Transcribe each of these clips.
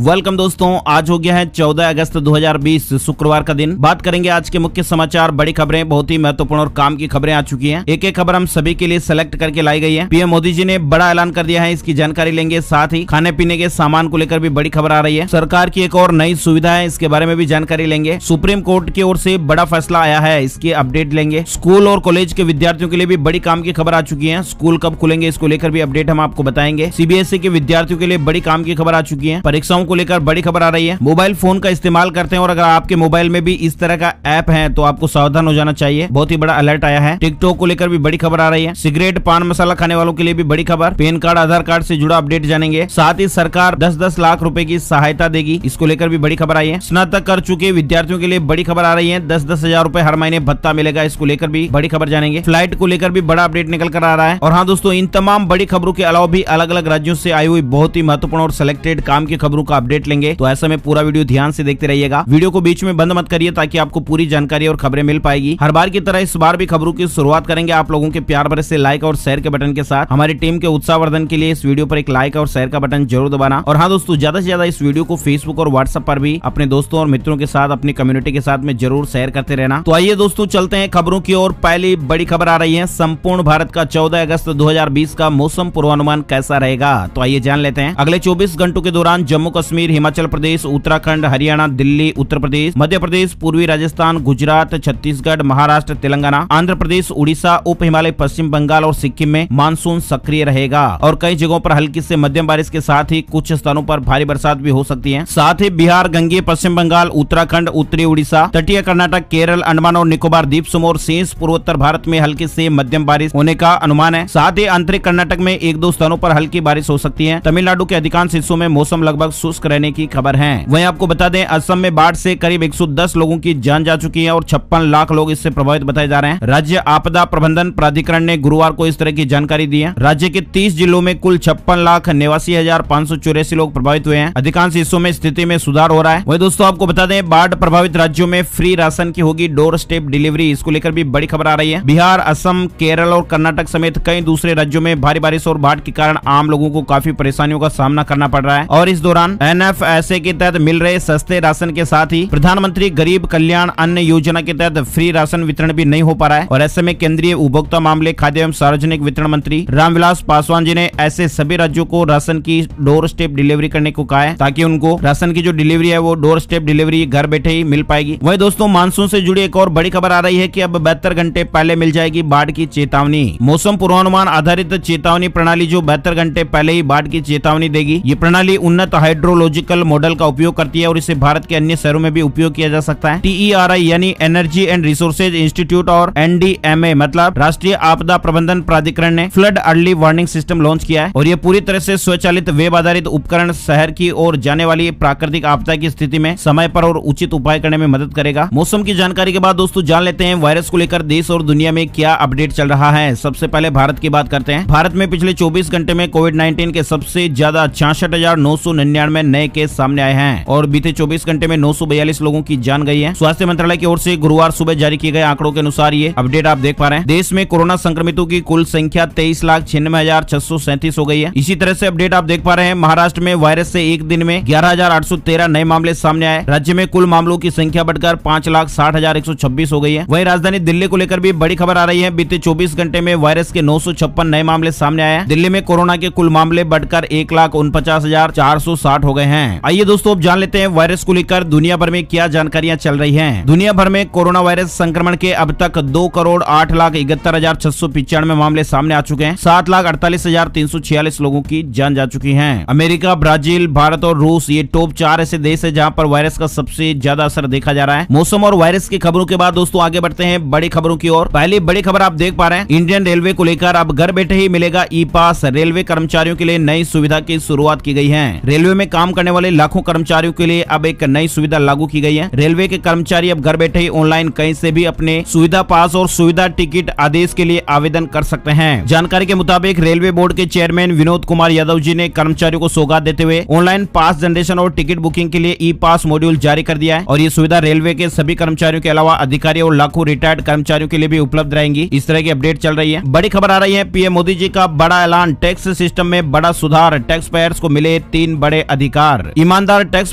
Welcome दोस्तों, आज हो गया है 14 अगस्त 2020 शुक्रवार का दिन। बात करेंगे आज के मुख्य समाचार, बड़ी खबरें, बहुत ही महत्वपूर्ण और काम की खबरें आ चुकी हैं। एक एक खबर हम सभी के लिए सेलेक्ट करके लाई गई है। पीएम मोदी जी ने बड़ा ऐलान कर दिया है, इसकी जानकारी लेंगे। साथ ही खाने पीने के सामान को लेकर भी बड़ी खबर आ रही है। सरकार की एक और नई सुविधा है, इसके बारे में भी जानकारी लेंगे। सुप्रीम कोर्ट की ओर से बड़ा फैसला आया है, इसकी अपडेट लेंगे। स्कूल और कॉलेज के विद्यार्थियों के लिए भी बड़ी काम की खबर आ चुकी है। स्कूल कब खुलेंगे इसको लेकर भी अपडेट हम आपको बताएंगे। सीबीएसई के विद्यार्थियों के लिए बड़ी काम की खबर आ चुकी है। परीक्षाओं को लेकर बड़ी खबर आ रही है। मोबाइल फोन का इस्तेमाल करते हैं और अगर आपके मोबाइल में भी इस तरह का ऐप है तो आपको सावधान हो जाना चाहिए। बहुत ही बड़ा अलर्ट आया है। टिकटॉक को लेकर भी बड़ी खबर आ रही है। सिगरेट पान मसाला खाने वालों के लिए भी बड़ी खबर। पैन कार्ड आधार कार्ड से जुड़ा अपडेट जानेंगे। साथ ही सरकार 10-10 लाख रुपए की सहायता देगी, इसको लेकर भी बड़ी खबर आई है। स्नातक कर चुके विद्यार्थियों के लिए बड़ी खबर आ रही है। 10-10 हजार रुपए हर महीने भत्ता मिलेगा, इसको लेकर भी बड़ी खबर जानेंगे। फ्लाइट को लेकर भी बड़ा अपडेट निकल कर आ रहा है। और हाँ दोस्तों, इन तमाम बड़ी खबरों के अलावा भी अलग अलग राज्यों से आई हुई बहुत ही महत्वपूर्ण और सिलेक्टेड काम की खबरों का अपडेट लेंगे। तो ऐसा में पूरा वीडियो ध्यान से देखते रहिएगा। वीडियो को बीच में बंद मत करिए ताकि आपको पूरी जानकारी और खबरें मिल पाएगी। हर बार की तरह इस बार भी खबरों की शुरुआत करेंगे आप लोगों के प्यार भरे से लाइक और शेयर के बटन के साथ। हमारी टीम के उत्साहवर्धन के लिए इस वीडियो पर एक लाइक और शेयर का बटन जरूर दबाना। और हाँ दोस्तों, ज्यादा से ज्यादा इस वीडियो को फेसबुक और व्हाट्सएप पर भी अपने दोस्तों और मित्रों के साथ, अपनी कम्युनिटी के साथ में जरूर शेयर करते रहना। तो आइए दोस्तों, चलते हैं खबरों की ओर। पहली बड़ी खबर आ रही है, संपूर्ण भारत का 14 अगस्त 2020 का मौसम पूर्वानुमान कैसा रहेगा। तो आइए जान लेते हैं। अगले 24 घंटों के दौरान जम्मू कश्मीर, हिमाचल प्रदेश, उत्तराखंड, हरियाणा, दिल्ली, उत्तर प्रदेश, मध्य प्रदेश, पूर्वी राजस्थान, गुजरात, छत्तीसगढ़, महाराष्ट्र, तेलंगाना, आंध्र प्रदेश, उड़ीसा, उप हिमालय, पश्चिम बंगाल और सिक्किम में मानसून सक्रिय रहेगा और कई जगहों पर हल्की से मध्यम बारिश के साथ ही कुछ स्थानों पर भारी बरसात भी हो सकती है। साथ ही बिहार, गंगे, पश्चिम बंगाल, उत्तराखंड, उत्तरी उड़ीसा, तटीय कर्नाटक, केरल, अंडमान और निकोबार द्वीप समूह और शेष पूर्वोत्तर भारत में हल्की से मध्यम बारिश होने का अनुमान है। साथ ही आंतरिक कर्नाटक में 1-2 स्थानों पर हल्की बारिश हो सकती है। तमिलनाडु के अधिकांश हिस्सों में मौसम लगभग शुष्क रहने की खबर है। वहीं आपको बता दें, असम में बाढ़ से करीब 110 लोगों की जान जा चुकी है और 56 लाख लोग इससे प्रभावित बताए जा रहे हैं। राज्य आपदा प्रबंधन प्राधिकरण ने गुरुवार को इस तरह की जानकारी दी है। राज्य के 30 जिलों में कुल 56,89,584 लोग प्रभावित हुए हैं। अधिकांश हिस्सों में स्थिति में सुधार हो रहा है। वही दोस्तों, आपको बता दें, बाढ़ प्रभावित राज्यों में फ्री राशन की होगी डोर स्टेप डिलीवरी, इसको लेकर भी बड़ी खबर आ रही है। बिहार, असम, केरल और कर्नाटक समेत कई दूसरे राज्यों में भारी बारिश और बाढ़ के कारण आम लोगों को काफी परेशानियों का सामना करना पड़ रहा है। और इस दौरान NFSA के तहत मिल रहे सस्ते राशन के साथ ही प्रधानमंत्री गरीब कल्याण अन्न योजना के तहत फ्री राशन वितरण भी नहीं हो पा रहा है। और ऐसे में केंद्रीय उपभोक्ता मामले, खाद्य एवं सार्वजनिक वितरण मंत्री रामविलास पासवान जी ने ऐसे सभी राज्यों को राशन की डोर स्टेप डिलीवरी करने को कहा है ताकि उनको राशन की जो डिलीवरी है वो डोर स्टेप डिलीवरी घर बैठे ही मिल पाएगी। वही दोस्तों, मानसून से जुड़ी एक और बड़ी खबर आ रही है कि अब 72 घंटे पहले मिल जाएगी बाढ़ की चेतावनी। मौसम पूर्वानुमान आधारित चेतावनी प्रणाली जो 72 घंटे पहले ही बाढ़ की चेतावनी देगी। ये प्रणाली उन्नत हाइड्रोलॉजिकल मॉडल का उपयोग करती है और इसे भारत के अन्य शहरों में भी उपयोग किया जा सकता है। TERI यानी एनर्जी एंड रिसोर्सेज इंस्टीट्यूट और NDMA मतलब राष्ट्रीय आपदा प्रबंधन प्राधिकरण ने flood early warning system launch किया है और ये पूरी तरह से स्वचालित वेब आधारित उपकरण शहर की ओर जाने वाली प्राकृतिक आपदा की स्थिति में समय पर और उचित उपाय करने में मदद करेगा। मौसम की जानकारी के बाद दोस्तों जान लेते हैं वायरस को लेकर देश और दुनिया में क्या अपडेट चल रहा है। सबसे पहले भारत की बात करते हैं। भारत में पिछले 24 घंटे में कोविड-19 के सबसे ज्यादा 66,999 नए केस सामने आए हैं और बीते 24 घंटे में 942 लोगों की जान गई है। स्वास्थ्य मंत्रालय की ओर से गुरुवार सुबह जारी किए गए आंकड़ों के अनुसार ये अपडेट आप देख पा रहे हैं। देश में कोरोना संक्रमितों की कुल संख्या 23,96,637 हो गई है। इसी तरह से अपडेट आप देख पा रहे हैं, महाराष्ट्र में वायरस से एक दिन में 11,813 नए मामले सामने आए। राज्य में कुल मामलों की संख्या बढ़कर 5,60,126 हो गई है। वहीं राजधानी दिल्ली को लेकर भी बड़ी खबर आ रही है। बीते 24 घंटे में वायरस के 956 नए मामले सामने आए हैं। दिल्ली में कोरोना के कुल मामले बढ़कर 1,49,460 हो गए हैं। आइए दोस्तों, अब जान लेते हैं वायरस को लेकर दुनिया भर में क्या जानकारियां चल रही हैं। दुनिया भर में कोरोना वायरस संक्रमण के अब तक 2,08,71,695 मामले सामने आ चुके हैं। 7,48,346 लोगों की जान जा चुकी है। अमेरिका, ब्राजील, भारत और रूस ये टॉप 4 ऐसे देश है जहां पर वायरस का सबसे ज्यादा असर देखा जा रहा है। मौसम और वायरस की खबरों के बाद दोस्तों आगे बढ़ते हैं बड़ी खबरों की ओर। पहली बड़ी खबर आप देख पा रहे हैं, इंडियन रेलवे को लेकर अब घर बैठे ही मिलेगा ई पास। रेलवे कर्मचारियों के लिए नई सुविधा की शुरुआत की गई है। रेलवे में काम करने वाले लाखों कर्मचारियों के लिए अब एक नई सुविधा लागू की गई है। रेलवे के कर्मचारी अब घर बैठे ही ऑनलाइन कहीं से भी अपने सुविधा पास और सुविधा टिकट आदेश के लिए आवेदन कर सकते हैं। जानकारी के मुताबिक रेलवे बोर्ड के चेयरमैन विनोद कुमार यादव जी ने कर्मचारियों को सौगात देते हुए ऑनलाइन पास जनरेशन और टिकट बुकिंग के लिए ई पास मॉड्यूल जारी कर दिया है और ये सुविधा रेलवे के सभी कर्मचारियों के अलावा अधिकारी और लाखों रिटायर्ड कर्मचारियों के लिए भी उपलब्ध रहेंगी। इस तरह की अपडेट चल रही है। बड़ी खबर आ रही है, पीएम मोदी जी का बड़ा ऐलान, टैक्स सिस्टम में बड़ा सुधार, टैक्स पेयर्स को मिले 3 बड़े अधिकार। ईमानदार टैक्स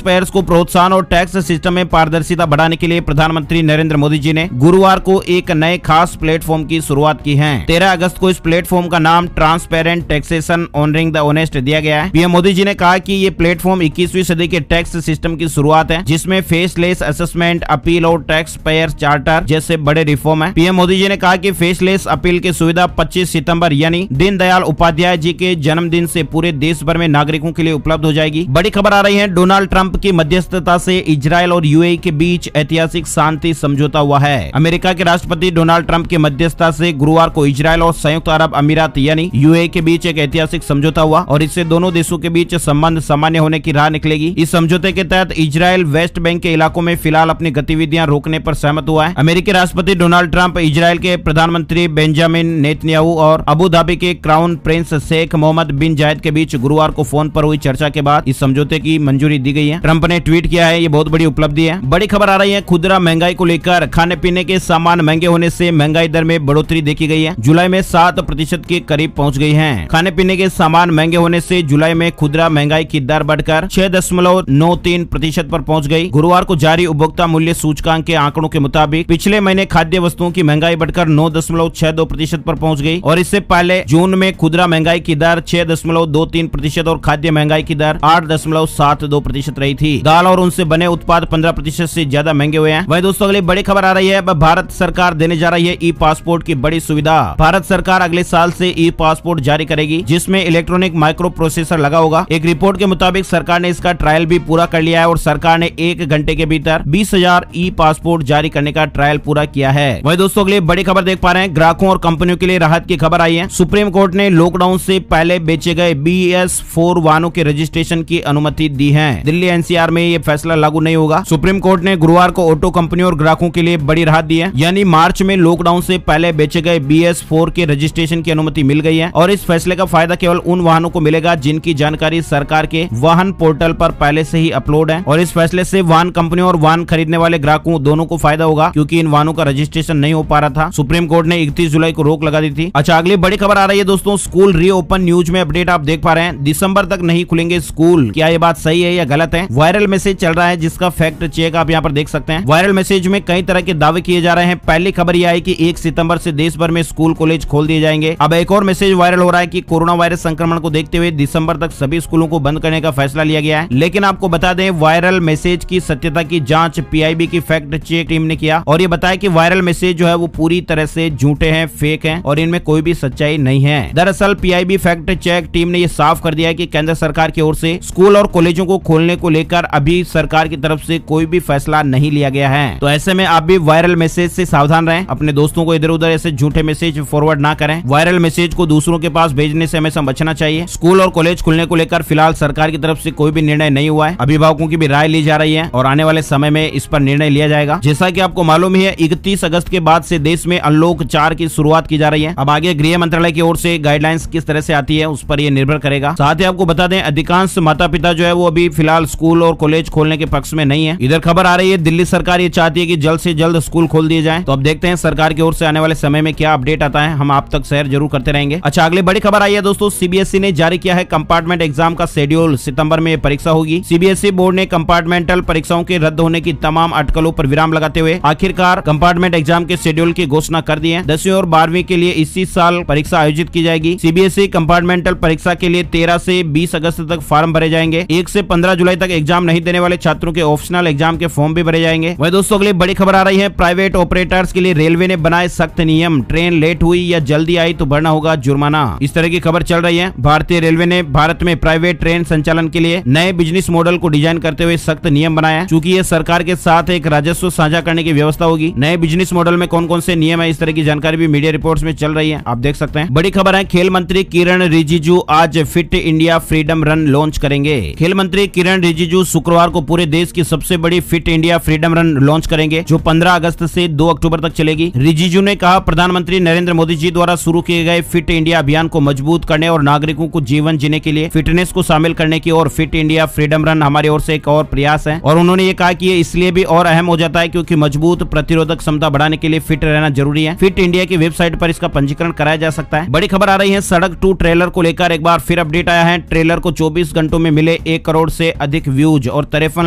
पेयर्स को प्रोत्साहन और टैक्स सिस्टम में पारदर्शिता बढ़ाने के लिए प्रधानमंत्री नरेंद्र मोदी जी ने गुरुवार को एक नए खास प्लेटफॉर्म की शुरुआत की है। 13 अगस्त को इस प्लेटफॉर्म का नाम transparent taxation honouring the honest दिया गया है। पीएम मोदी जी ने कहा कि ये प्लेटफॉर्म 21वीं सदी के टैक्स सिस्टम की शुरुआत है, जिसमें फेसलेस असेसमेंट, अपील और टैक्स पेयर चार्टर जैसे बड़े रिफॉर्म है। पीएम मोदी जी ने कहा कि फेसलेस अपील की सुविधा 25 सितंबर यानी दीनदयाल उपाध्याय जी के जन्मदिन से पूरे देश भर में नागरिकों के लिए उपलब्ध हो जाएगी। बड़ी खबर आ रही है, डोनाल्ड ट्रंप की मध्यस्थता से इजरायल और यूएई के बीच ऐतिहासिक शांति समझौता हुआ है। अमेरिका के राष्ट्रपति डोनाल्ड ट्रंप की मध्यस्थता से गुरुवार को इजरायल और संयुक्त अरब अमीरात यानी यूएई के बीच एक ऐतिहासिक समझौता हुआ और इससे दोनों देशों के बीच संबंध सामान्य होने की राह निकलेगी। इस समझौते के तहत इजरायल वेस्ट बैंक के इलाकों में फिलहाल अपनी गतिविधियां रोकने पर सहमत हुआ है। अमेरिकी राष्ट्रपति डोनाल्ड ट्रंप इजरायल के प्रधानमंत्री बेंजामिन नेतन्याहू और अबू धाबी के क्राउन प्रिंस शेख मोहम्मद बिन जायद के बीच गुरुवार को फोन पर हुई चर्चा के बाद इस समझौते की मंजूरी दी गई है। ट्रंप ने ट्वीट किया है, ये बहुत बड़ी उपलब्धि है। बड़ी खबर आ रही है, खुदरा महंगाई को लेकर खाने पीने के सामान महंगे होने से महंगाई दर में बढ़ोतरी देखी गई है। जुलाई में 7% के करीब पहुंच गई है। खाने पीने के सामान महंगे होने से जुलाई में खुदरा महंगाई की दर बढ़कर 6.93% पर पहुंच गई। गुरुवार को जारी उपभोक्ता मूल्य सूचकांक के आंकड़ों के मुताबिक पिछले महीने खाद्य वस्तुओं की महंगाई बढ़कर 9.62% पर पहुंच गई और इससे पहले जून में खुदरा महंगाई की दर 6.23% और खाद्य महंगाई की दर 8.72% रही थी। दाल और उनसे बने उत्पाद 15% से ज्यादा महंगे हुए हैं। वहीं दोस्तों अगली बड़ी खबर आ रही है, भारत सरकार देने जा रही है ई पासपोर्ट की बड़ी सुविधा। भारत सरकार अगले साल से ई पासपोर्ट जारी करेगी, जिसमें इलेक्ट्रॉनिक माइक्रो प्रोसेसर लगा होगा। एक रिपोर्ट के मुताबिक सरकार ने इसका ट्रायल भी पूरा कर लिया है और सरकार ने 1 घंटे के भीतर 20,000 ई पासपोर्ट जारी करने का ट्रायल पूरा किया है। वहीं दोस्तों अगली बड़ी खबर देख पा रहे हैं, ग्राहकों और कंपनियों के लिए राहत की खबर आई है। सुप्रीम कोर्ट ने लॉकडाउन से पहले बेचे गए BS4 वाहनों के रजिस्ट्रेशन की अनुमति दी है। दिल्ली एनसीआर में ये फैसला लागू नहीं होगा। सुप्रीम कोर्ट ने गुरुवार को ऑटो कंपनियों और ग्राहकों के लिए बड़ी राहत दी है, यानी मार्च में लॉकडाउन से पहले बेचे गए BS4 के रजिस्ट्रेशन की अनुमति मिल गई है और इस फैसले का फायदा केवल उन वाहनों को मिलेगा जिनकी जानकारी सरकार के वाहन पोर्टल पर पहले से ही अपलोड है। और इस फैसले से वाहन कंपनियों और वाहन खरीदने वाले ग्राहकों दोनों को फायदा होगा, क्योंकि इन वाहनों का रजिस्ट्रेशन नहीं हो पा रहा था। सुप्रीम कोर्ट ने 31 जुलाई को रोक लगा दी थी। अच्छा अगली बड़ी खबर आ रही है दोस्तों, स्कूल रीओपन न्यूज में अपडेट आप देख पा रहे हैं। दिसंबर तक नहीं खुलेंगे स्कूल, क्या ये बात सही है या गलत है? वायरल मैसेज चल रहा है जिसका फैक्ट चेक आप यहाँ पर देख सकते हैं। वायरल मैसेज में कई तरह के दावे किए जा रहे हैं। पहली खबर यह आई कि 1 सितंबर से देश भर में स्कूल कॉलेज खोल दिए जाएंगे। अब एक और मैसेज वायरल हो रहा है कि कोरोना वायरस संक्रमण को देखते हुए दिसंबर तक सभी स्कूलों को बंद करने का फैसला लिया गया है। लेकिन आपको बता दें, वायरल मैसेज की सत्यता की जांच पीआईबी की फैक्ट चेक टीम ने किया और ये बताया कि वायरल मैसेज जो है वो पूरी तरह से झूठे हैं, फेक हैं और इनमें कोई भी सच्चाई नहीं है। दरअसल पीआईबी फैक्ट चेक टीम ने ये साफ कर दिया है कि केंद्र सरकार की ओर से स्कूल और कॉलेजों को खोलने को लेकर अभी सरकार की तरफ से कोई भी फैसला नहीं लिया गया है। तो ऐसे में आप भी वायरल मैसेज से सावधान रहें, अपने दोस्तों को इधर उधर ऐसे झूठे मैसेज फॉरवर्ड ना करें। वायरल मैसेज को दूसरों के पास भेजने से हमेशा बचना चाहिए। स्कूल और कॉलेज खुलने को लेकर फिलहाल सरकार की तरफ से कोई भी निर्णय नहीं हुआ है। अभिभावकों की भी राय ली जा रही है और आने वाले समय में इस पर निर्णय लिया जाएगा। जैसा कि आपको मालूम ही है, 31 अगस्त के बाद से देश में अनलॉक 4 की शुरुआत की जा रही है। अब आगे गृह मंत्रालय की ओर से गाइडलाइंस किस तरह से आती है उस पर यह निर्भर करेगा। साथ ही आपको बता दें, अधिकांश माता पिता जो है वो अभी फिलहाल स्कूल और कॉलेज खोलने के पक्ष में नहीं है। इधर खबर आ रही है, दिल्ली सरकार ये चाहती है कि जल्द से जल्द स्कूल खोल दिए जाएं। तो अब देखते हैं सरकार की ओर से आने वाले समय में क्या अपडेट आता है, हम आप तक शेयर जरूर करते रहेंगे। अच्छा अगली बड़ी खबर आई है दोस्तों, सीबीएसई ने जारी किया है कंपार्टमेंट एग्जाम का शेड्यूल। सितंबर में परीक्षा होगी। सीबीएसई बोर्ड ने कंपार्टमेंटल परीक्षाओं के रद्द होने की तमाम अटकलों पर विराम लगाते हुए आखिरकार कंपार्टमेंट एग्जाम के शेड्यूल की घोषणा कर दी है। 10वीं और 12वीं के लिए इसी साल परीक्षा आयोजित की जाएगी। सीबीएसई कंपार्टमेंटल परीक्षा के लिए 13 से 20 अगस्त तक फॉर्म भरे जाएंगे। 1 से 15 जुलाई तक एग्जाम नहीं देने वाले छात्रों के ऑप्शनल एग्जाम के फॉर्म भी भरे जाएंगे। वही दोस्तों अगली बड़ी खबर आ रही है, प्राइवेट ऑपरेटर्स के लिए रेलवे ने बनाए सख्त नियम। ट्रेन लेट हुई या जल्दी आई तो भरना होगा जुर्माना। इस तरह की खबर चल रही है। भारतीय रेलवे ने भारत में प्राइवेट ट्रेन संचालन के लिए नए बिजनेस मॉडल को डिजाइन करते हुए सख्त नियम बनाया। चूंकि ये सरकार के साथ एक राजस्व साझा करने की व्यवस्था होगी। नए बिजनेस मॉडल में कौन कौन से नियम है, इस तरह की जानकारी भी मीडिया रिपोर्ट्स में चल रही है, आप देख सकते हैं। बड़ी खबर है, खेल मंत्री किरण रिजिजू आज fit India freedom run launch करेंगे। खेल मंत्री किरण रिजिजू शुक्रवार को पूरे देश की सबसे बड़ी fit India freedom run launch करेंगे, जो 15 अगस्त से 2 अक्टूबर तक चलेगी। रिजिजू ने कहा, प्रधानमंत्री नरेंद्र मोदी जी द्वारा शुरू किए गए फिट इंडिया अभियान को मजबूत करने और नागरिकों को जीवन जीने के लिए फिटनेस को शामिल करने की और फिट इंडिया फ्रीडम रन हमारी ओर से एक और प्रयास है। और उन्होंने ये कहा कि ये इसलिए भी और अहम हो जाता है क्योंकि मजबूत प्रतिरोधक क्षमता बढ़ाने के लिए फिट रहना जरूरी है। फिट इंडिया की वेबसाइट पर इसका पंजीकरण कराया जा सकता है। बड़ी खबर आ रही है, सड़क 2 ट्रेलर को लेकर एक बार फिर अपडेट आया है। ट्रेलर को 24 घंटों में मिले 1 करोड़ से अधिक व्यूज और 53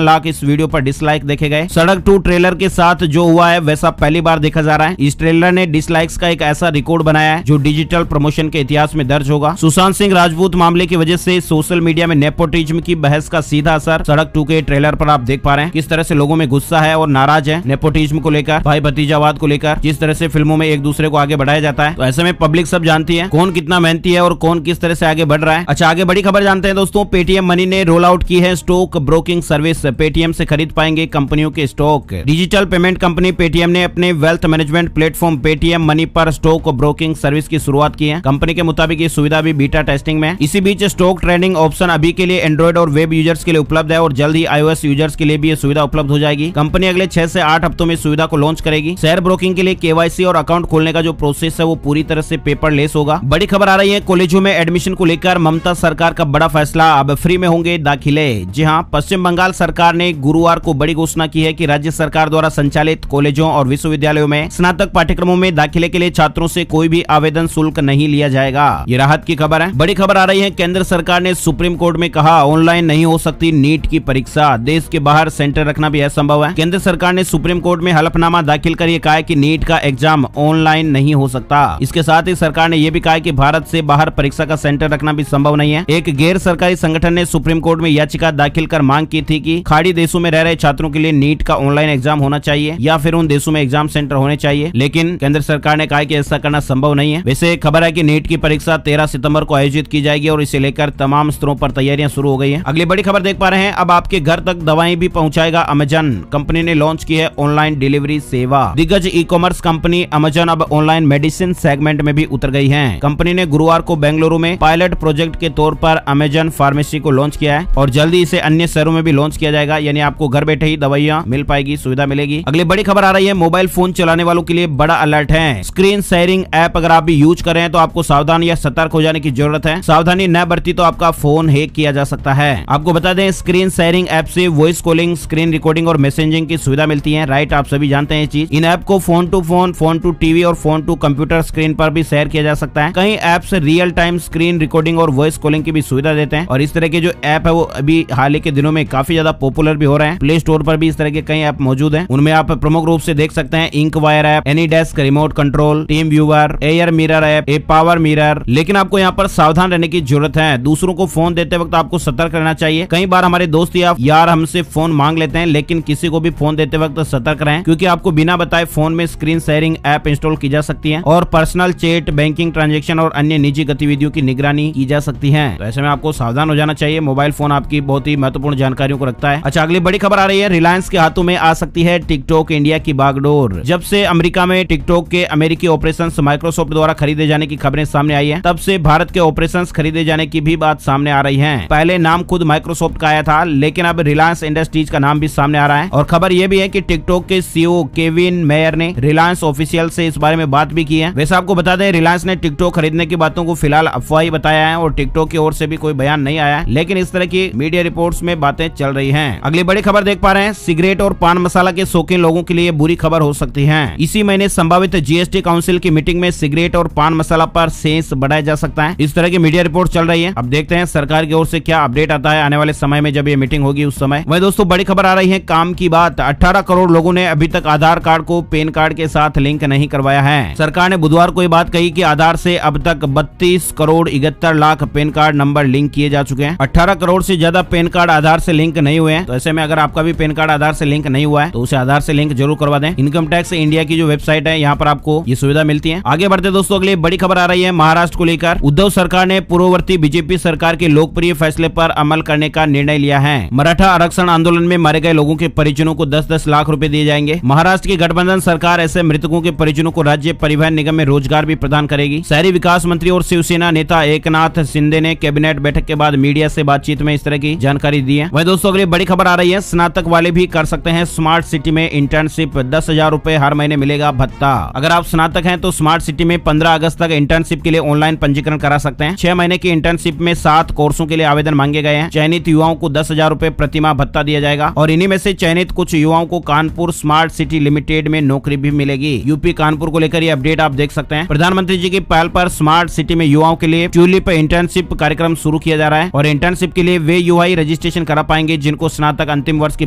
लाख इस वीडियो पर डिसलाइक देखे गए। सड़क 2 ट्रेलर के साथ जो हुआ है वैसा पहली बार देखा जा रहा है। इस ट्रेलर ने डिसलाइक्स का एक ऐसा रिकॉर्ड बनाया है जो डिजिटल प्रमोशन के इतिहास में दर्ज होगा। सुशांत सिंह राजपूत मामले की वजह से सोशल मीडिया में नेपोटिज्म की बहस का सीधा असर सड़क 2 के ट्रेलर पर आप देख पा रहे हैं। किस तरह से लोगों में गुस्सा है और नाराज है नेपोटिज्म को लेकर, भाई भतीजावाद को लेकर, जिस तरह से फिल्मों में एक दूसरे को आगे बढ़ाया जाता है। तो ऐसे में पब्लिक सब जानती है कौन कितना मेहनती है और कौन किस तरह से आगे बढ़ रहा है। अच्छा, आगे बड़ी खबर जानते हैं दोस्तों। पेटीएम मनी ने रोल आउट की है स्टॉक ब्रोकिंग सर्विस। पेटीएम से खरीद पाएंगे कंपनियों के stock. Digital payment company Paytm ने अपने wealth management platform Paytm money पर स्टॉक ब्रोकिंग सर्विस की शुरुआत की है। कंपनी के मुताबिक ये सुविधा भी बीटा टेस्टिंग में। इसी बीच स्टॉक ट्रेडिंग ऑप्शन अभी के लिए एंड्रॉइड और वेब यूजर्स के लिए उपलब्ध है और जल्द ही iOS यूजर्स के लिए भी ये सुविधा उपलब्ध हो जाएगी। कंपनी अगले 6 से 8 हफ्तों में सुविधा को लॉन्च करेगी। शेयर ब्रोकिंग के लिए KYC और अकाउंट खोलने का जो प्रोसेस है वो पूरी तरह से पेपरलेस होगा। बड़ी खबर आ रही है कॉलेजों में एडमिशन को लेकर ममता सरकार का बड़ा फैसला, अब फ्री में होंगे दाखिले। जी हां, पश्चिम बंगाल सरकार ने गुरुवार को बड़ी घोषणा की है कि राज्य सरकार द्वारा संचालित कॉलेजों और विश्वविद्यालयों में स्नातक पाठ्यक्रमों में दाखिले के लिए छात्रों से कोई भी आवेदन शुल्क नहीं लिया जाएगा। ये राहत की खबर है। बड़ी खबर आ रही है केंद्र सरकार ने सुप्रीम कोर्ट में कहा ऑनलाइन नहीं हो सकती नीट की परीक्षा, देश के बाहर सेंटर रखना भी असंभव है। केंद्र सरकार ने सुप्रीम कोर्ट में हलफनामा दाखिल कर कहा है कि नीट का एग्जाम ऑनलाइन नहीं हो सकता। इसके साथ ही सरकार ने यह भी कहा है कि भारत से बाहर परीक्षा का सेंटर रखना भी संभव नहीं है। एक गैर सरकारी संगठन ने सुप्रीम कोर्ट में याचिका दाखिल कर मांग की थी कि खाड़ी देशों में रह रहे छात्रों के लिए नीट का ऑनलाइन एग्जाम होना चाहिए या फिर उन देशों में एग्जाम सेंटर होने चाहिए, लेकिन केंद्र सरकार ने कहा कि ऐसा करना संभव नहीं है। वैसे खबर है कि नीट की परीक्षा 13 सितंबर को आयोजित की जाएगी और इसे लेकर तमाम स्तरों पर तैयारियां शुरू हो गई है। अगली बड़ी खबर देख पा रहे हैं, अब आपके घर तक दवाएं भी पहुंचाएगा अमेजन। कंपनी ने लॉन्च की है ऑनलाइन डिलीवरी सेवा। दिग्गज ई-कॉमर्स कंपनी अमेजन अब ऑनलाइन मेडिसिन सेगमेंट में भी उतर गई है। कंपनी ने गुरुवार को बेंगलुरु में पायलट प्रोजेक्ट के तौर पर अमेजन फार्मेसी को लॉन्च किया है और जल्दी इसे अन्य शहरों में भी लॉन्च किया जाएगा, यानी आपको घर बैठे ही दवाइयां मिल पाएगी, सुविधा मिलेगी। अगली बड़ी खबर आ रही है, मोबाइल फोन चलाने वालों के लिए बड़ा अलर्ट है। स्क्रीन शेयरिंग ऐप अगर आप भी यूज कर रहे हैं तो आपको सावधान या सतर्क हो जाने की जरूरत है। सावधानी न बरती तो आपका फोन हैक किया जा सकता है। आपको बता दें, स्क्रीन शेयरिंग ऐप से वॉइस कॉलिंग, स्क्रीन रिकॉर्डिंग और मैसेजिंग की सुविधा मिलती है। राइट, आप सभी जानते हैं ये चीज। इन ऐप को phone to phone, phone to TV और फोन टू कंप्यूटर स्क्रीन पर भी शेयर किया जा सकता है। कई apps real time screen recording और वॉइस कॉलिंग की भी सुविधा देते हैं और इस तरह के जो ऐप है वो अभी हाल ही के दिनों में काफी ज्यादा पॉपुलर भी हो रहे हैं। प्ले स्टोर पर भी इस तरह के कई ऐप मौजूद हैं। उनमें आप प्रमुख रूप से देख सकते हैं Inkwire app, AnyDesk remote control, TeamViewer, AirMirror app, ApowerMirror. लेकिन आपको यहाँ पर सावधान रहने की जरूरत है। दूसरों को फोन देते वक्त आपको सतर्क रहना चाहिए। कई बार हमारे दोस्त या यार हमसे फोन मांग लेते हैं, लेकिन किसी को भी फोन देते वक्त सतर्क रहें, क्योंकि आपको बिना बताए फोन में स्क्रीन शेयरिंग ऐप इंस्टॉल की जा सकती है और पर्सनल चैट, बैंकिंग ट्रांजैक्शन और अन्य निजी गतिविधियों की निगरानी की जा सकती है। तो ऐसे में आपको सावधान हो जाना चाहिए। मोबाइल फोन आपकी बहुत ही महत्वपूर्ण जानकारियों को रखता है। अच्छा, अगली बड़ी खबर आ रही है, रिलायंस के हाथों में आ सकती है टिकटॉक इंडिया की बागडोर। जब से अमेरिका में टिकटॉक के अमेरिकी ऑपरेशंस माइक्रोसॉफ्ट द्वारा खरीदे जाने की खबरें सामने आई है, तब से भारत के ऑपरेशंस खरीदे जाने की भी बात सामने आ रही है। पहले नाम खुद माइक्रोसॉफ्ट का आया था, लेकिन अब रिलायंस इंडस्ट्रीज का नाम भी सामने आ रहा है और खबर यह भी है कि टिकटॉक के CEO केविन मेयर ने रिलायंस ऑफिशियल से इस बारे में बात भी की है। वैसे आपको बता दें, रिलायंस ने टिकटॉक खरीदने की बातों को फिलहाल अफवाह ही बताया है और टिकटॉक की ओर से भी कोई बयान नहीं आया है, लेकिन इस तरह की मीडिया रिपोर्ट्स में बातें चल रही हैं। अगली बड़ी खबर देख पा रहे हैं, सिगरेट और पान मसाला के शौकीन लोगों के लिए बुरी खबर हो सकती है। इसी महीने संभावित GST काउंसिल की मीटिंग में सिगरेट और पान मसाला पर सेस बढ़ाया जा सकता है। इस तरह की मीडिया रिपोर्ट चल रही है। अब देखते हैं सरकार की ओर से क्या अपडेट आता है आने वाले समय में, जब ये मीटिंग होगी उस समय। वही दोस्तों, बड़ी खबर आ रही है, काम की बात। 18 करोड़ लोगों ने अभी तक आधार कार्ड को पैन कार्ड के साथ लिंक नहीं करवाया है। सरकार ने बुधवार को ये बात कही कि आधार से अब तक 32 crore 71 lakh pan card number link किए जा चुके हैं। 18 करोड़ से ज्यादा पैन कार्ड आधार से लिंक नहीं हुए हैं। तो ऐसे में अगर आपका भी पैन कार्ड आधार से लिंक नहीं हुआ है तो उसे आधार से लिंक जरूर करवा दें। इनकम टैक्स इंडिया की जो वेबसाइट है, यहाँ पर आपको ये सुविधा मिलती है। आगे बढ़ते दोस्तों, अगली बड़ी खबर आ रही है महाराष्ट्र को लेकर। उद्धव सरकार ने पूर्ववर्ती बीजेपी सरकार के लोकप्रिय फैसले पर अमल करने का निर्णय लिया है। मराठा आरक्षण आंदोलन में मारे गए लोगों के परिजनों को 10-10 लाख रुपए दिए जाएंगे। महाराष्ट्र की गठबंधन सरकार ऐसे मृतकों के परिजनों को राज्य परिवहन निगम में रोजगार भी प्रदान करेगी। शहरी विकास मंत्री और शिवसेना नेता एकनाथ शिंदे ने कैबिनेट बैठक के बाद मीडिया से बातचीत में इस तरह की जानकारी दी है। वही दोस्तों, अगली बड़ी खबर आ रही है, स्नातक वाले भी कर सकते हैं स्मार्ट सिटी में इंटर्नशिप। 10,000 रुपए हर महीने मिलेगा भत्ता। अगर आप स्नातक हैं तो स्मार्ट सिटी में 15 अगस्त तक इंटर्नशिप के लिए ऑनलाइन पंजीकरण करा सकते हैं। 6 महीने की इंटर्नशिप में 7 कोर्सों के लिए आवेदन मांगे गए हैं। चयनित युवाओं को 10,000 रुपए प्रतिमाह भत्ता दिया जाएगा और इन्हीं में से चयनित कुछ युवाओं को कानपुर स्मार्ट सिटी लिमिटेड में नौकरी भी मिलेगी। यूपी कानपुर को लेकर ये अपडेट आप देख सकते हैं। प्रधानमंत्री जी की पहल पर स्मार्ट सिटी में युवाओं के लिए ट्यूलिप इंटर्नशिप कार्यक्रम शुरू किया जा रहा है और इंटर्नशिप स्कॉलरशिप के लिए वे यूआई रजिस्ट्रेशन करा पाएंगे जिनको स्नातक अंतिम वर्ष की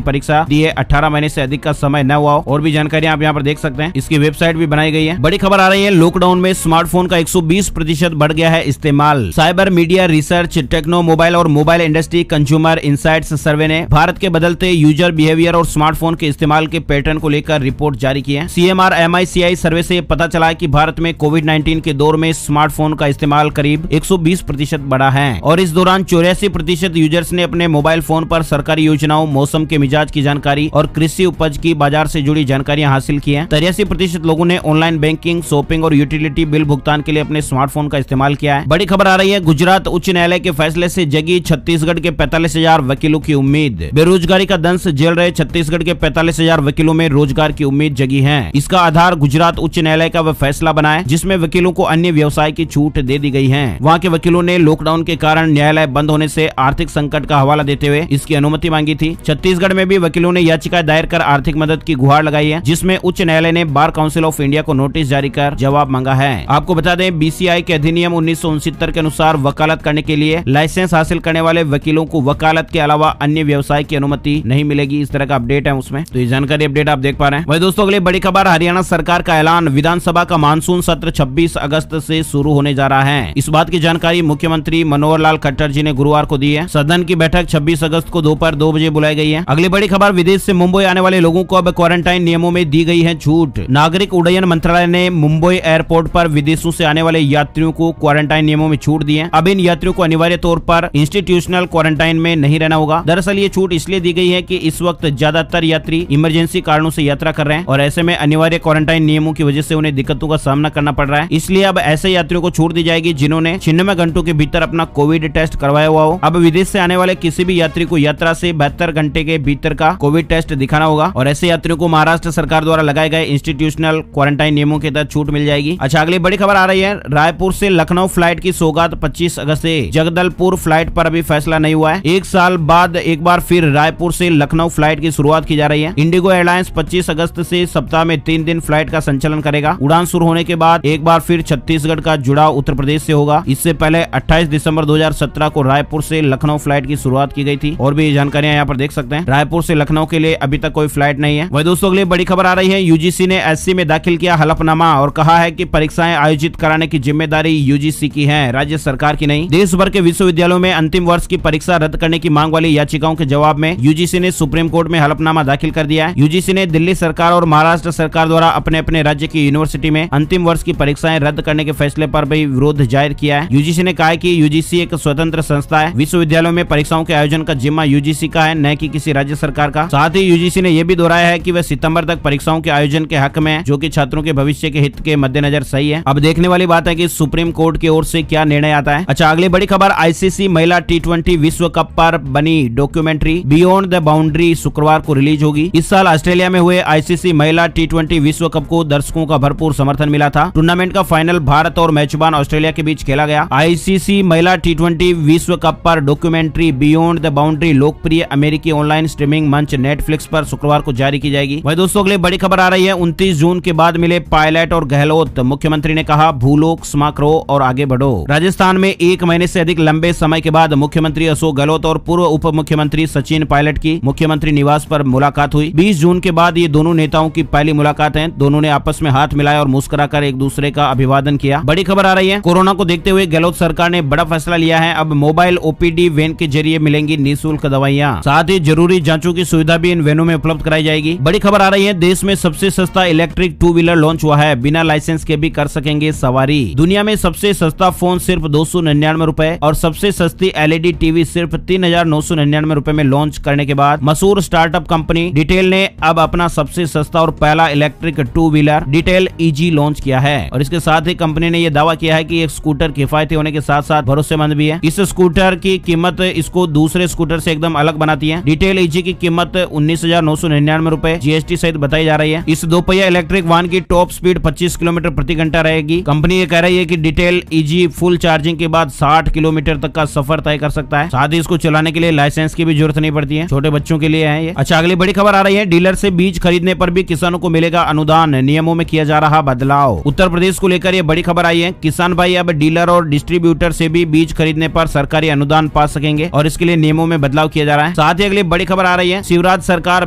परीक्षा दिए 18 महीने से अधिक का समय न हुआ हो। और भी जानकारी आप यहाँ पर देख सकते हैं। इसकी वेबसाइट भी बनाई गई है। बड़ी खबर आ रही है, लॉकडाउन में स्मार्टफोन का 120% बढ़ गया है इस्तेमाल। Cyber media research, Tecno mobile और मोबाइल इंडस्ट्री कंज्यूमर इंसाइट्स सर्वे ने भारत के बदलते यूजर बिहेवियर और स्मार्टफोन के इस्तेमाल के पैटर्न को लेकर रिपोर्ट जारी की है। CMR-MICI सर्वे से पता चला है कि भारत में कोविड-19 के दौर में स्मार्टफोन का इस्तेमाल करीब 120% बढ़ा है और इस दौरान 84% यूजर्स ने अपने मोबाइल फोन पर सरकारी योजनाओं, मौसम के मिजाज की जानकारी और कृषि उपज की बाजार से जुड़ी जानकारियां हासिल की हैं। 83% लोगों ने ऑनलाइन बैंकिंग, शॉपिंग और यूटिलिटी बिल भुगतान के लिए अपने स्मार्टफोन का इस्तेमाल किया है। बड़ी खबर आ रही है, गुजरात उच्च न्यायालय के फैसले से जगी छत्तीसगढ़ के 45,000 वकीलों की उम्मीद। बेरोजगारी का दंश झेल रहे छत्तीसगढ़ के 45,000 वकीलों में रोजगार की उम्मीद जगी है। इसका आधार गुजरात उच्च न्यायालय का वह फैसला बना है जिसमें वकीलों को अन्य व्यवसाय की छूट दे दी गई है। वहाँ के वकीलों ने लॉकडाउन के कारण न्यायालय बंद होने से आर्थिक संकट का हवाला देते हुए इसकी अनुमति मांगी थी। छत्तीसगढ़ में भी वकीलों ने याचिका दायर कर आर्थिक मदद की गुहार लगाई है, जिसमें उच्च न्यायालय ने बार काउंसिल ऑफ इंडिया को नोटिस जारी कर जवाब मांगा है। आपको बता दें, BCI के अधिनियम 1969 के अनुसार वकालत करने के लिए लाइसेंस हासिल करने वाले वकीलों को वकालत के अलावा अन्य व्यवसाय की अनुमति नहीं मिलेगी। इस तरह का अपडेट है उसमें, तो ये जानकारी अपडेट आप देख पा रहे हैं। वही दोस्तों, अगली बड़ी खबर, हरियाणा सरकार का ऐलान, विधानसभा का मानसून सत्र 26 अगस्त से शुरू होने जा रहा है। इस बात की जानकारी मुख्यमंत्री मनोहर लाल खट्टर जी ने गुरुवार को दी है। सदन की बैठक 26 अगस्त को दोपहर 2 बजे बुलाई गई है। अगली बड़ी खबर, विदेश से मुंबई आने वाले लोगों को अब क्वारंटाइन नियमों में दी गई है छूट। नागरिक उड्डयन मंत्रालय ने मुंबई एयरपोर्ट पर विदेशों से आने वाले यात्रियों को क्वारंटाइन नियमों में छूट दी है। अब इन यात्रियों को अनिवार्य तौर पर इंस्टीट्यूशनल क्वारंटाइन में नहीं रहना होगा। दरअसल ये छूट इसलिए दी गई है कि इस वक्त ज्यादातर यात्री इमरजेंसी कारणों से यात्रा कर रहे हैं और ऐसे में अनिवार्य क्वारंटाइन नियमों की वजह से उन्हें दिक्कतों का सामना करना पड़ रहा है। इसलिए अब ऐसे यात्रियों को छूट दी जाएगी जिन्होंने 96 घंटों के भीतर अपना कोविड टेस्ट करवाया हुआ हो। अब विदेश से आने वाले किसी भी यात्री को यात्रा से 72 घंटे के भीतर का कोविड टेस्ट दिखाना होगा और ऐसे यात्रियों को महाराष्ट्र सरकार द्वारा लगाए गए इंस्टीट्यूशनल क्वारंटाइन नियमों के तहत छूट मिल जाएगी। अच्छा, अगली बड़ी खबर आ रही है, रायपुर से लखनऊ फ्लाइट की सौगात 25 अगस्त से। जगदलपुर फ्लाइट पर अभी फैसला नहीं हुआ है। एक साल बाद एक बार फिर रायपुर से लखनऊ फ्लाइट की शुरुआत की जा रही है। इंडिगो एयरलाइंस 25 अगस्त से सप्ताह में 3 दिन फ्लाइट का संचालन करेगा। उड़ान शुरू होने के बाद एक बार फिर छत्तीसगढ़ का जुड़ाव उत्तर प्रदेश से होगा। इससे पहले 28 दिसंबर 2017 को रायपुर से लखनऊ फ्लाइट की शुरुआत की गई थी। और भी जानकारियां यहाँ पर देख सकते हैं। रायपुर से लखनऊ के लिए अभी तक कोई फ्लाइट नहीं है। वही दोस्तों, अगली बड़ी खबर आ रही है, यूजीसी ने एससी में दाखिल किया हलफनामा और कहा है कि परीक्षाएं आयोजित कराने की जिम्मेदारी यूजीसी की है, राज्य सरकार की नहीं। देश भर के विश्वविद्यालयों में अंतिम वर्ष की परीक्षा रद्द करने की मांग वाली याचिकाओं के जवाब में यूजीसी ने सुप्रीम कोर्ट में हलफनामा दाखिल कर दिया है। यूजीसी ने दिल्ली सरकार और महाराष्ट्र सरकार द्वारा अपने अपने राज्य की यूनिवर्सिटी में अंतिम वर्ष की परीक्षाएं रद्द करने के फैसले पर भी विरोध जाहिर किया है। यूजीसी ने कहा है कि यूजीसी एक स्वतंत्र संस्था है। विश्वविद्यालयों में परीक्षाओं के आयोजन का जिम्मा यूजीसी का है, न कि किसी राज्य सरकार का। साथ ही यूजीसी ने यह भी दोहराया है कि वह सितंबर तक परीक्षाओं के आयोजन के हक में है, जो कि छात्रों के भविष्य के हित के मद्देनजर सही है। अब देखने वाली बात है कि सुप्रीम कोर्ट की ओर से क्या निर्णय आता है। अच्छा, अगली बड़ी खबर, आईसीसी महिला T20 विश्व कप पर बनी डॉक्यूमेंट्री बियॉन्ड द बाउंड्री शुक्रवार को रिलीज होगी। इस साल ऑस्ट्रेलिया में हुए आईसीसी महिला T20 विश्व कप को दर्शकों का भरपूर समर्थन मिला था। टूर्नामेंट का फाइनल भारत और मेजबान ऑस्ट्रेलिया के बीच खेला गया। आईसीसी महिला T20 विश्व कप पर डॉक्यूमेंट्री बियॉन्ड द बाउंड्री लोकप्रिय अमेरिकी ऑनलाइन स्ट्रीमिंग मंच नेटफ्लिक्स पर शुक्रवार को जारी की जाएगी। वही दोस्तों, अगली बड़ी खबर आ रही है, 29 जून के बाद मिले पायलट और गहलोत। मुख्यमंत्री ने कहा, भूलो, क्षमा करो और आगे बढ़ो। राजस्थान में 1 महीने से अधिक लंबे समय के बाद मुख्यमंत्री अशोक गहलोत और पूर्व उप मुख्यमंत्री सचिन पायलट की मुख्यमंत्री निवास पर मुलाकात हुई। 20 जून के बाद ये दोनों नेताओं की पहली मुलाकात है। दोनों ने आपस में हाथ मिलाया और मुस्कुराकर एक दूसरे का अभिवादन किया। बड़ी खबर आ रही है, कोरोना को देखते हुए गहलोत सरकार ने बड़ा फैसला लिया है। अब मोबाइल ओपीडी वैन के जरिए मिलेंगी निःशुल्क दवाइयां। साथ ही जरूरी जांचों की सुविधा भी इन वैनों में उपलब्ध कराई जाएगी। बड़ी खबर आ रही है, देश में सबसे सस्ता इलेक्ट्रिक 2 व्हीलर लॉन्च हुआ है। बिना लाइसेंस के भी कर सकेंगे सवारी। दुनिया में सबसे सस्ता फोन सिर्फ 299 रुपए और सबसे सस्ती एलईडी टीवी सिर्फ 3999 रुपए में लॉन्च करने के बाद मशहूर स्टार्टअप कंपनी डिटेल ने अब अपना सबसे सस्ता और पहला electric 2 wheeler detail easy launch किया है। और इसके साथ ही कंपनी ने यह दावा किया है कि एक स्कूटर किफायती होने के साथ साथ भरोसेमंद भी है। इस स्कूटर की कीमत इसको दूसरे स्कूटर से एकदम अलग बनाती है। डिटेल ईजी की कीमत 19,999 रुपए जीएसटी सहित बताई जा रही है। इस 2 पहिया इलेक्ट्रिक वाहन की टॉप स्पीड 25 किलोमीटर प्रति घंटा रहेगी। कंपनी ये कह रही है कि डिटेल ईजी फुल चार्जिंग के बाद 60 किलोमीटर तक का सफर तय कर सकता है। साथ ही इसको चलाने के लिए लाइसेंस की भी जरूरत नहीं पड़ती है, छोटे बच्चों के लिए है ये। अच्छा, अगली बड़ी खबर आ रही है, डीलर से बीज खरीदने पर भी किसानों को मिलेगा अनुदान, नियमों में किया जा रहा बदलाव। उत्तर प्रदेश को लेकर ये बड़ी खबर आई है। किसान भाई अब डीलर और डिस्ट्रीब्यूटर से भी बीज खरीदने पर सरकारी अनुदान वेतन पा सकेंगे और इसके लिए नियमों में बदलाव किया जा रहा है। साथ ही अगली बड़ी खबर आ रही है, शिवराज सरकार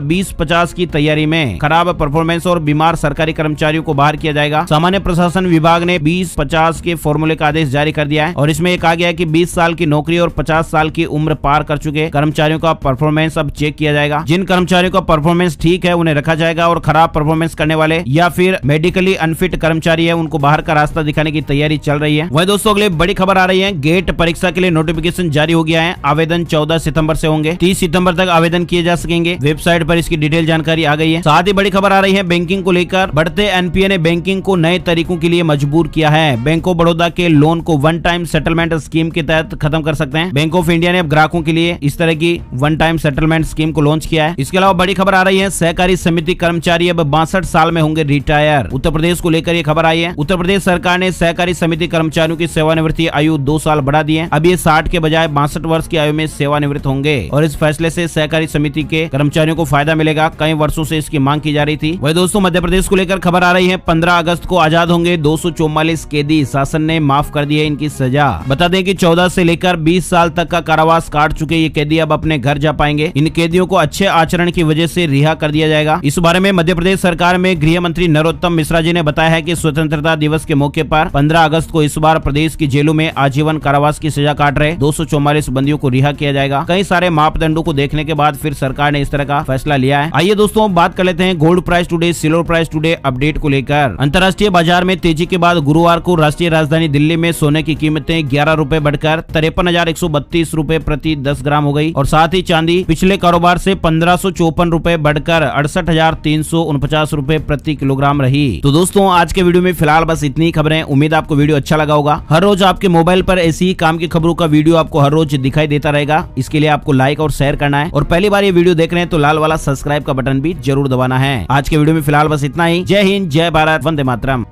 20-50 की तैयारी में, खराब परफॉर्मेंस और बीमार सरकारी कर्मचारियों को बाहर किया जाएगा। सामान्य प्रशासन विभाग ने 20-50 के फॉर्मूले का आदेश जारी कर दिया है और इसमें कहा गया है कि 20 साल की नौकरी और 50 साल की उम्र पार कर चुके कर्मचारियों का परफॉर्मेंस अब चेक किया जाएगा। जिन कर्मचारियों का परफॉर्मेंस ठीक है उन्हें रखा जाएगा और खराब परफॉर्मेंस करने वाले या फिर मेडिकली अनफिट कर्मचारी है उनको बाहर का रास्ता दिखाने की तैयारी चल रही है। वही दोस्तों अगले बड़ी खबर आ रही है, गेट परीक्षा के लिए नोटिफिकेशन जारी हो गया है। आवेदन 14 सितंबर से होंगे, 30 सितंबर तक आवेदन किए जा सकेंगे। वेबसाइट पर इसकी डिटेल जानकारी आ गई है। साथ ही बड़ी खबर आ रही है, बैंकिंग को लेकर बढ़ते एनपीए ने बैंकिंग को नए तरीकों के लिए मजबूर किया है। बैंक ऑफ बड़ौदा के लोन को वन टाइम सेटलमेंट स्कीम के तहत खत्म कर सकते हैं। बैंक ऑफ इंडिया ने अब ग्राहकों के लिए इस तरह की वन टाइम सेटलमेंट स्कीम को लॉन्च किया है। इसके अलावा बड़ी खबर आ रही है, सहकारी समिति कर्मचारी अब 62 साल में होंगे रिटायर। उत्तर प्रदेश को लेकर ये खबर आई है। उत्तर प्रदेश सरकार ने सहकारी समिति कर्मचारियों की सेवानिवृत्ति आयु 2 साल बढ़ा दी है। अब ये 60 के बजाय 62 वर्ष की आयु में सेवानिवृत्त होंगे और इस फैसले से सहकारी समिति के कर्मचारियों को फायदा मिलेगा। कई वर्षों से इसकी मांग की जा रही थी। वही दोस्तों मध्य प्रदेश को लेकर खबर आ रही है, 15 अगस्त को आजाद होंगे 244 कैदी, शासन ने माफ कर दी है इनकी सजा। बता दें कि 14 से लेकर 20 साल तक का कारावास काट चुके ये कैदी अब अपने घर जा पाएंगे। इन कैदियों को अच्छे आचरण की वजह से रिहा कर दिया जाएगा। इस बारे में मध्य प्रदेश सरकार में गृह मंत्री नरोत्तम मिश्रा जी ने बताया है कि स्वतंत्रता दिवस के मौके पर 15 अगस्त को इस बार प्रदेश की जेलों में आजीवन कारावास की सजा काट रहे 244 बंदियों को रिहा किया जाएगा। कई सारे मापदंडों को देखने के बाद फिर सरकार ने इस तरह का फैसला लिया है। आइए दोस्तों बात कर लेते हैं gold price today, silver price today update को लेकर। अंतर्राष्ट्रीय बाजार में तेजी के बाद गुरुवार को राष्ट्रीय राजधानी दिल्ली में सोने की कीमतें 11 रुपए बढ़कर 53,132 रुपए प्रति 10 ग्राम हो गई और साथ ही चांदी पिछले कारोबार से 1554 रुपए बढ़कर 68,349 रुपए प्रति किलोग्राम रही। तो दोस्तों आज के वीडियो में फिलहाल बस इतनी खबरें। उम्मीद आपको वीडियो अच्छा लगा होगा। हर रोज आपके मोबाइल पर ऐसी ही काम की खबरों का वीडियो आपको हर रोज दिखाई देता रहेगा। इसके लिए आपको लाइक और शेयर करना है और पहली बार ये वीडियो देख रहे हैं तो लाल वाला सब्सक्राइब का बटन भी जरूर दबाना है। आज के वीडियो में फिलहाल बस इतना ही। जय हिंद, जय भारत, वंदे मातरम।